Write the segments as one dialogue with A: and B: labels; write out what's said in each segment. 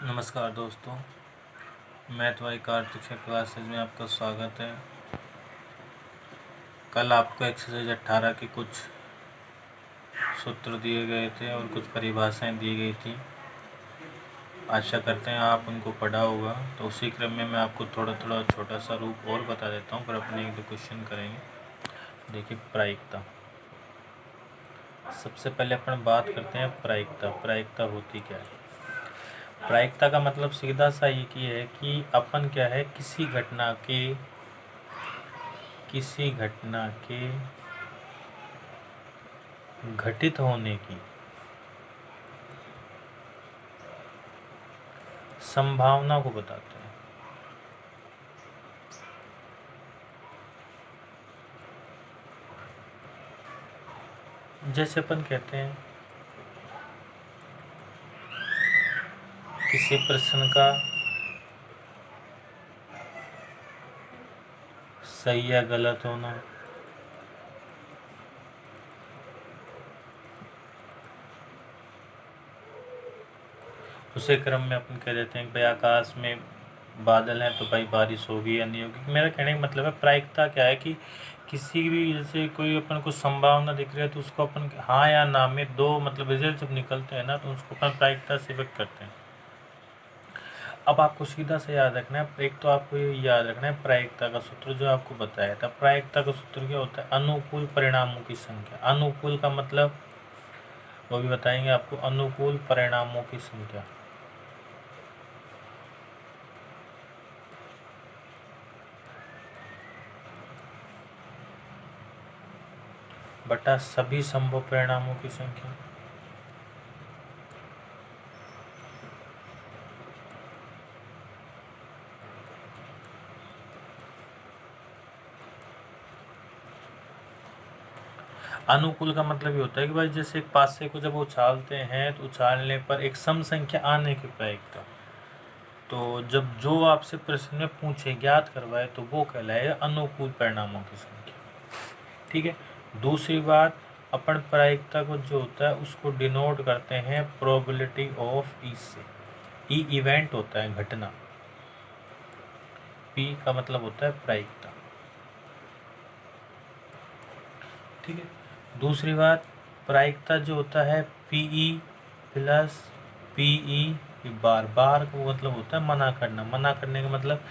A: नमस्कार दोस्तों, math Y Kartik classes में आपका स्वागत है। कल आपको एक्सरसाइज 18 के कुछ सूत्र दिए गए थे और कुछ परिभाषाएं दी गई थी। आशा करते हैं आप उनको पढ़ा होगा। तो उसी क्रम में मैं आपको थोड़ा थोड़ा छोटा सा रूप और बता देता हूँ, पर अपने 1-2 क्वेश्चन करेंगे। देखिए, प्रायिकता। सबसे पहले अपन बात करते हैं प्रायिकता। प्रायिकता होती क्या है? प्रायिकता का मतलब सीधा सा एक ही है कि अपन क्या है, किसी घटना के घटित होने की संभावना को बताते हैं। जैसे अपन कहते हैं किसी प्रश्न का सही या गलत होना, उसे क्रम में अपन कह देते हैं कि भाई आकाश में बादल हैं तो भाई बारिश होगी या नहीं होगी। मेरा कहने का मतलब है प्रायिकता क्या है कि किसी भी, जैसे कोई अपन को संभावना दिख रही है तो उसको अपन हाँ या ना में दो मतलब रिजल्ट जब निकलते हैं ना, तो उसको अपन प्रायिकता से व्यक्त करते हैं। अब आपको सीधा से याद रखना है, एक तो आपको ये याद रखना है प्रायिकता का सूत्र जो आपको बताया था। प्रायिकता का सूत्र क्या होता है? अनुकूल परिणामों की संख्या। अनुकूल का मतलब वो भी बताएंगे आपको। अनुकूल परिणामों की संख्या बटा सभी संभव परिणामों की संख्या। अनुकूल का मतलब ये होता है कि भाई जैसे एक पासे को जब उछालते हैं तो उछालने पर एक सम संख्या आने की प्रायिकता। तो जब जो आपसे प्रश्न में पूछे, ज्ञात करवाए, तो वो कहलाएगा अनुकूल परिणामों की संख्या। ठीक है। दूसरी बात, अपन प्रायिकता को जो होता है उसको डिनोट करते हैं प्रोबेबिलिटी ऑफ ई से। ई इवेंट होता है, घटना। पी का मतलब होता है प्रायिकता। ठीक है। दूसरी बात, प्रायिकता जो होता है पीई प्लस पीई बार। बार का मतलब होता है मना करना। मना करने का मतलब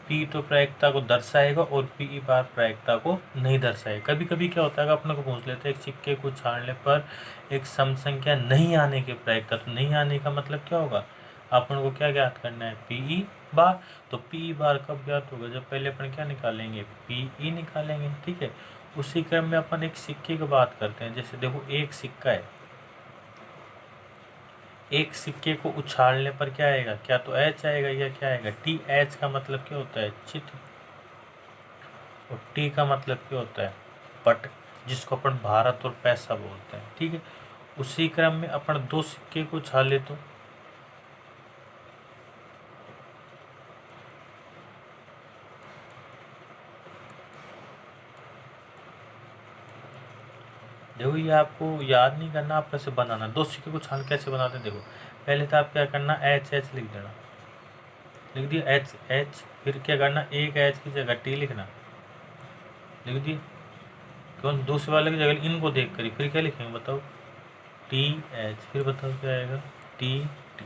A: पी तो प्रायिकता को दर्शाएगा और पीई बार प्रायिकता को नहीं दर्शाएगा। कभी कभी क्या होता है, अपने को पूछ लेते हैं एक सिक्के को छाड़ने पर एक सम संख्या नहीं आने की प्रायिकता। तो नहीं आने का मतलब क्या होगा? अपन को क्या ज्ञात करना है? पीई बार। तो पीई बार कब ज्ञात होगा? जब पहले अपन क्या निकालेंगे? पीई निकालेंगे। ठीक है। उसी क्रम में अपन एक सिक्के की बात करते हैं। जैसे देखो, एक सिक्का है, एक सिक्के को उछालने पर क्या आएगा? क्या तो एच आएगा या क्या आएगा? टी। एच का मतलब क्या होता है? चित्र। और टी का मतलब क्या होता है? पट, जिसको अपन भारत और पैसा बोलते हैं। ठीक है। उसी क्रम में अपन दो सिक्के को उछाले तो देखो, ये आपको याद नहीं करना, आप कैसे बनाना। दो सिक्के को छाल कैसे बनाते हैं देखो। पहले तो आप क्या करना, एच एच लिख देना। लिख दिया एच एच। फिर क्या करना, एक एच की जगह टी लिखना। लिख दिया। कौन? दूसरे वाले की जगह इनको देख कर फिर क्या लिखेंगे बताओ? T H. फिर बताओ क्या आएगा? T T.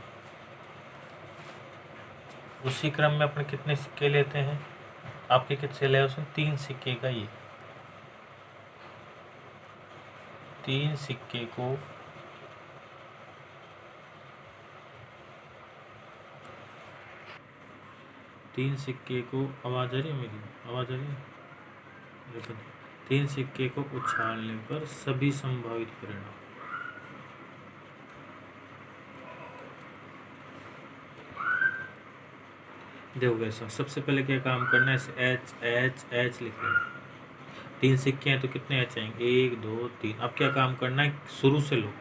A: उसी क्रम में अपने कितने सिक्के लेते हैं? आपके कितने ले उसमें? 3 सिक्के का ये। 3 सिक्के को आवाज़ आ रही है मेरी? आवाज़ आ रही है? 3 सिक्के को उछालने पर सभी संभावित परिणाम। देखो कैसा, सबसे पहले क्या काम करना है, एच एच एच लिख लेना। 3 सिक्के हैं तो कितने एच आएंगे? 1 2 3। अब क्या काम करना है, शुरू से लो।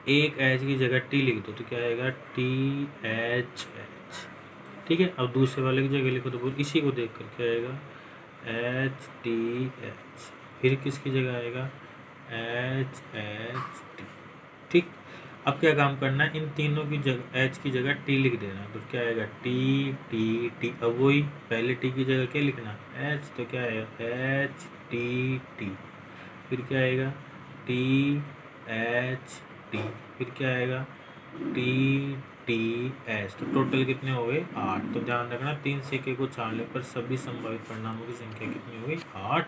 A: एक एच की जगह टी लिख दो तो क्या आएगा? T H H. ठीक है। अब दूसरे वाले की जगह लिखो तो इसी को देख कर क्या आएगा? H T H. फिर किसकी जगह आएगा? H H T. ठीक। अब क्या काम करना है, इन तीनों की जगह एच की जगह टी लिख देना, तो क्या आएगा टी टी टी। अब वही पहले टी की जगह क्या लिखना, एच, तो क्या आएगा एच टी टी। फिर क्या आएगा टी एच टी। फिर क्या आएगा टी टी एच। तो टोटल कितने हो गए 8। तो ध्यान रखना 3 सिक्के को छाड़ने पर सभी संभावित परिणामों की संख्या कितनी हो गई 8,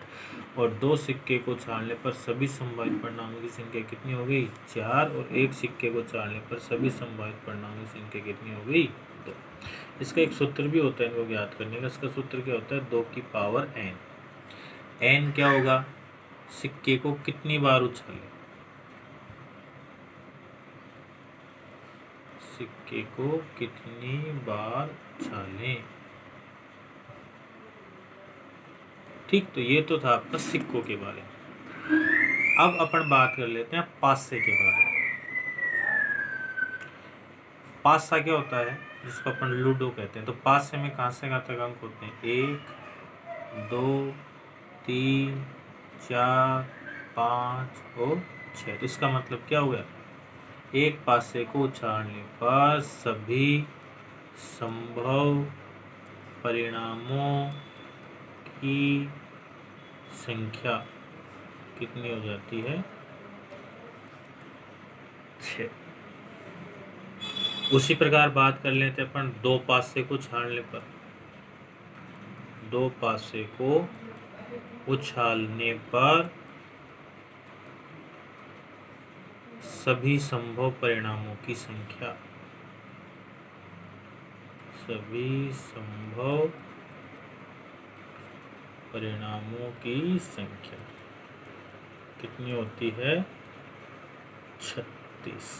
A: और 2 सिक्के को छाड़ने पर सभी संभावित परिणामों की संख्या कितनी हो गई 4, और 1 सिक्के को छाड़ने पर सभी संभावित परिणामों की संख्या कितनी हो गई 2। इसका एक सूत्र भी होता है इनको याद करने का। इसका सूत्र क्या होता है 2 की पावर n। n क्या होगा, सिक्के को कितनी बार उछालें, सिक्के को कितनी बार उछालें। ठीक, तो ये तो था आपका सिक्कों के बारे में। अब अपन बात कर लेते हैं पासे के बारे में। पासा क्या होता है, जिसको अपन लूडो कहते हैं। तो पासे में कहाँ से कहाँ तक अंक होते हैं 1 2 3 4 5 और 6। तो इसका मतलब क्या हुआ, एक पासे को उछालने पर सभी संभव परिणामों की संख्या कितनी हो जाती है 6। उसी प्रकार बात कर लेते हैं अपन 2 पासे को छाड़ने पर, 2 पासे को उछालने पर सभी संभव परिणामों की संख्या, सभी संभव परिणामों की संख्या कितनी होती है 36।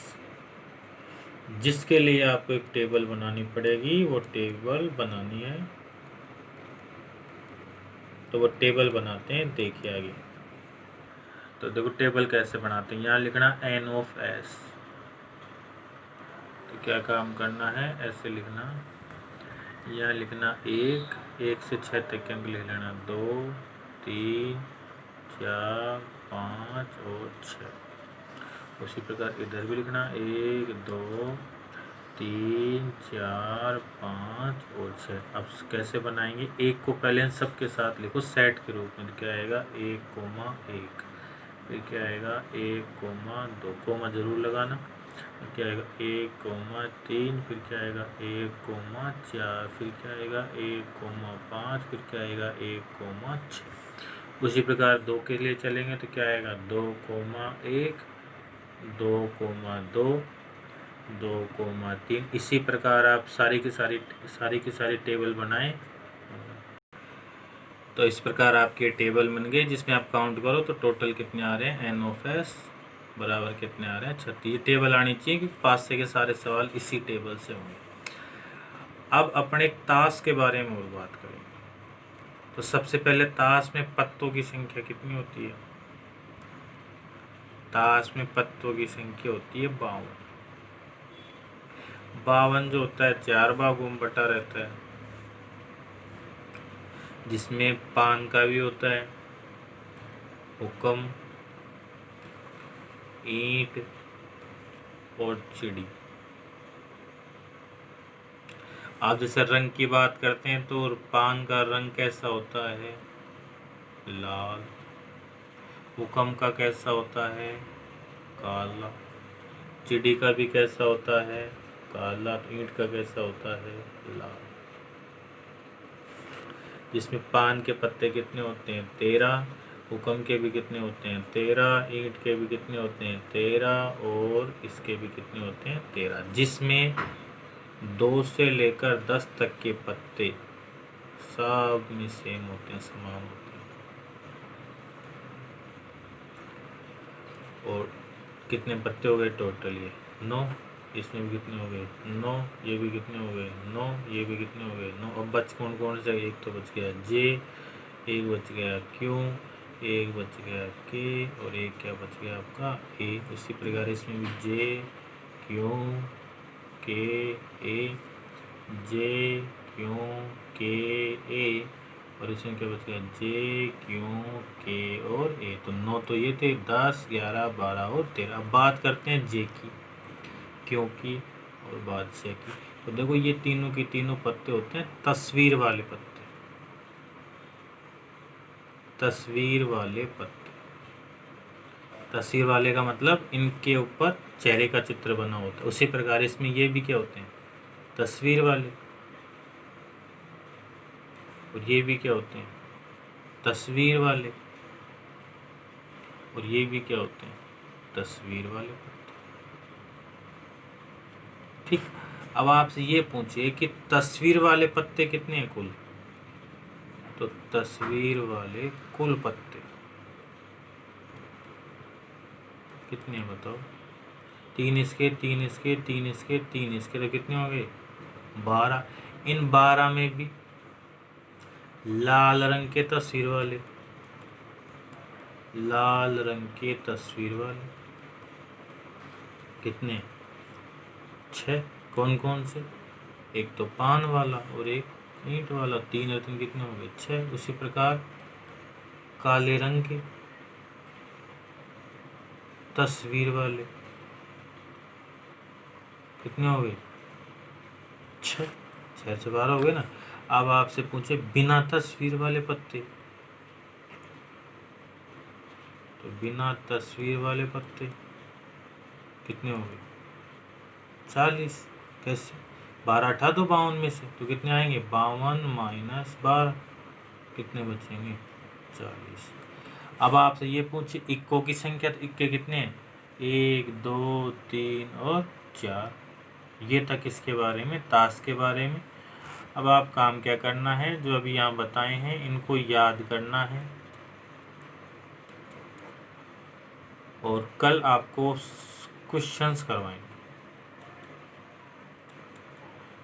A: जिसके लिए आपको एक टेबल बनानी पड़ेगी, वो टेबल बनानी है। तो वो टेबल बनाते हैं, देखिए आगे। तो देखो टेबल कैसे बनाते हैं, यहाँ लिखना n ऑफ s। तो क्या काम करना है, ऐसे लिखना, यहाँ लिखना 1 से 6 तक के अंक लिख लेना, 2 3 4 5 और 6। उसी प्रकार इधर भी लिखना 1 2 3 4 5 और 6। अब कैसे बनाएंगे, एक को पहले इन सब के साथ लिखो सेट के रूप में। क्या आएगा 1,1। फिर क्या आएगा 1,2, कोमा जरूर लगाना। फिर क्या आएगा 1,3। फिर क्या आएगा 1,4। फिर क्या आएगा 1,5। फिर क्या आएगा 1,6। उसी प्रकार 2 के लिए चलेंगे तो क्या आएगा 2,1 2,2 2,3। इसी प्रकार आप सारी की सारी टेबल बनाएं। तो इस प्रकार आपके टेबल बन गए, जिसमें आप काउंट करो तो टोटल कितने आ रहे हैं n ऑफ s बराबर कितने आ रहे हैं 36। ये टेबल आनी चाहिए क्योंकि पास से के सारे सवाल इसी टेबल से होंगे। अब अपन एक ताश के बारे में और बात करेंगे। तो सबसे पहले ताश में पत्तों की संख्या कितनी होती है, ताश में पत्तों की संख्या होती है 52। 52 जो होता है 4 भागों में बटा रहता है, जिसमें पान का भी होता है, हुक्म, ईंट और चिड़ी। आप जैसे रंग की बात करते हैं तो पान का रंग कैसा होता है लाल, हुक्म का कैसा होता है काला, चिड़ी का भी कैसा होता है काला, ईंट का कैसा होता है लाल। जिसमें पान के पत्ते कितने होते हैं 13, हुक्म के भी कितने होते हैं 13, ईंट के भी कितने होते हैं 13, और इसके भी कितने होते हैं 13। जिसमें 2 से लेकर 10 तक के पत्ते सब में सेम होते हैं, समान होते हैं। और कितने पत्ते हो गए टोटल ये 9। इसमें भी कितने हो गए 9, ये भी कितने हो गए 9, ये भी कितने हो गए 9। अब बच कौन कौन से, एक तो बच गया जे, एक बच गया क्यू, एक बच गया के, और एक क्या बच गया आपका ए। इसी प्रकार इसमें भी जे क्यू के ए, जे क्यू के ए, और इसमें क्या बच गया जे क्यू के और ए। तो 9 तो ये थे, 10 11 12 और 13। अब बात करते हैं जे की। क्योंकि और बादशाह की। तो देखो ये तीनों के तीनों पत्ते होते हैं तस्वीर वाले पत्ते, तस्वीर वाले पत्ते। तस्वीर वाले का मतलब इनके ऊपर चेहरे का चित्र बना होता है। उसी प्रकार इसमें ये भी क्या होते हैं, तस्वीर वाले, और ये भी क्या होते हैं, तस्वीर वाले, और ये भी क्या होते हैं, तस्वीर वाले पत्ते। ठीक। अब आपसे ये पूछिए कि तस्वीर वाले पत्ते कितने हैं कुल, तो तस्वीर वाले कुल पत्ते कितने हैं बताओ। 3 इसके, 3 इसके, 3 इसके, 3 इसके, तो कितने हो गए, 12। इन 12 में भी लाल रंग के तस्वीर वाले, लाल रंग के तस्वीर वाले कितने, 6। कौन कौन से, एक तो पान वाला और एक ईंट वाला, 3 और 3 कितने हो गए, 6। उसी प्रकार काले रंग के तस्वीर वाले कितने हो गए, 6। 6 से 12 हो गए ना। अब आपसे पूछे बिना तस्वीर वाले पत्ते, तो बिना तस्वीर वाले पत्ते कितने हो गए, 40। कैसे, 12 हटा दो 52 में से, तो कितने आएंगे, 52 माइनस 12, कितने बचेंगे, 40। अब आपसे ये पूछे इक्कों की संख्या, तो इक्के कितने हैं, 1 2 3 और 4। ये तक इसके बारे में, ताश के बारे में। अब आप काम क्या करना है, जो अभी यहाँ बताए हैं इनको याद करना है, और कल आपको क्वेश्चंस करवाएंगे।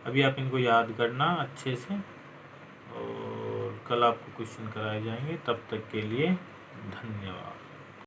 A: अभी आप इनको याद करना अच्छे से, और कल आपको क्वेश्चन कराए जाएंगे। तब तक के लिए धन्यवाद।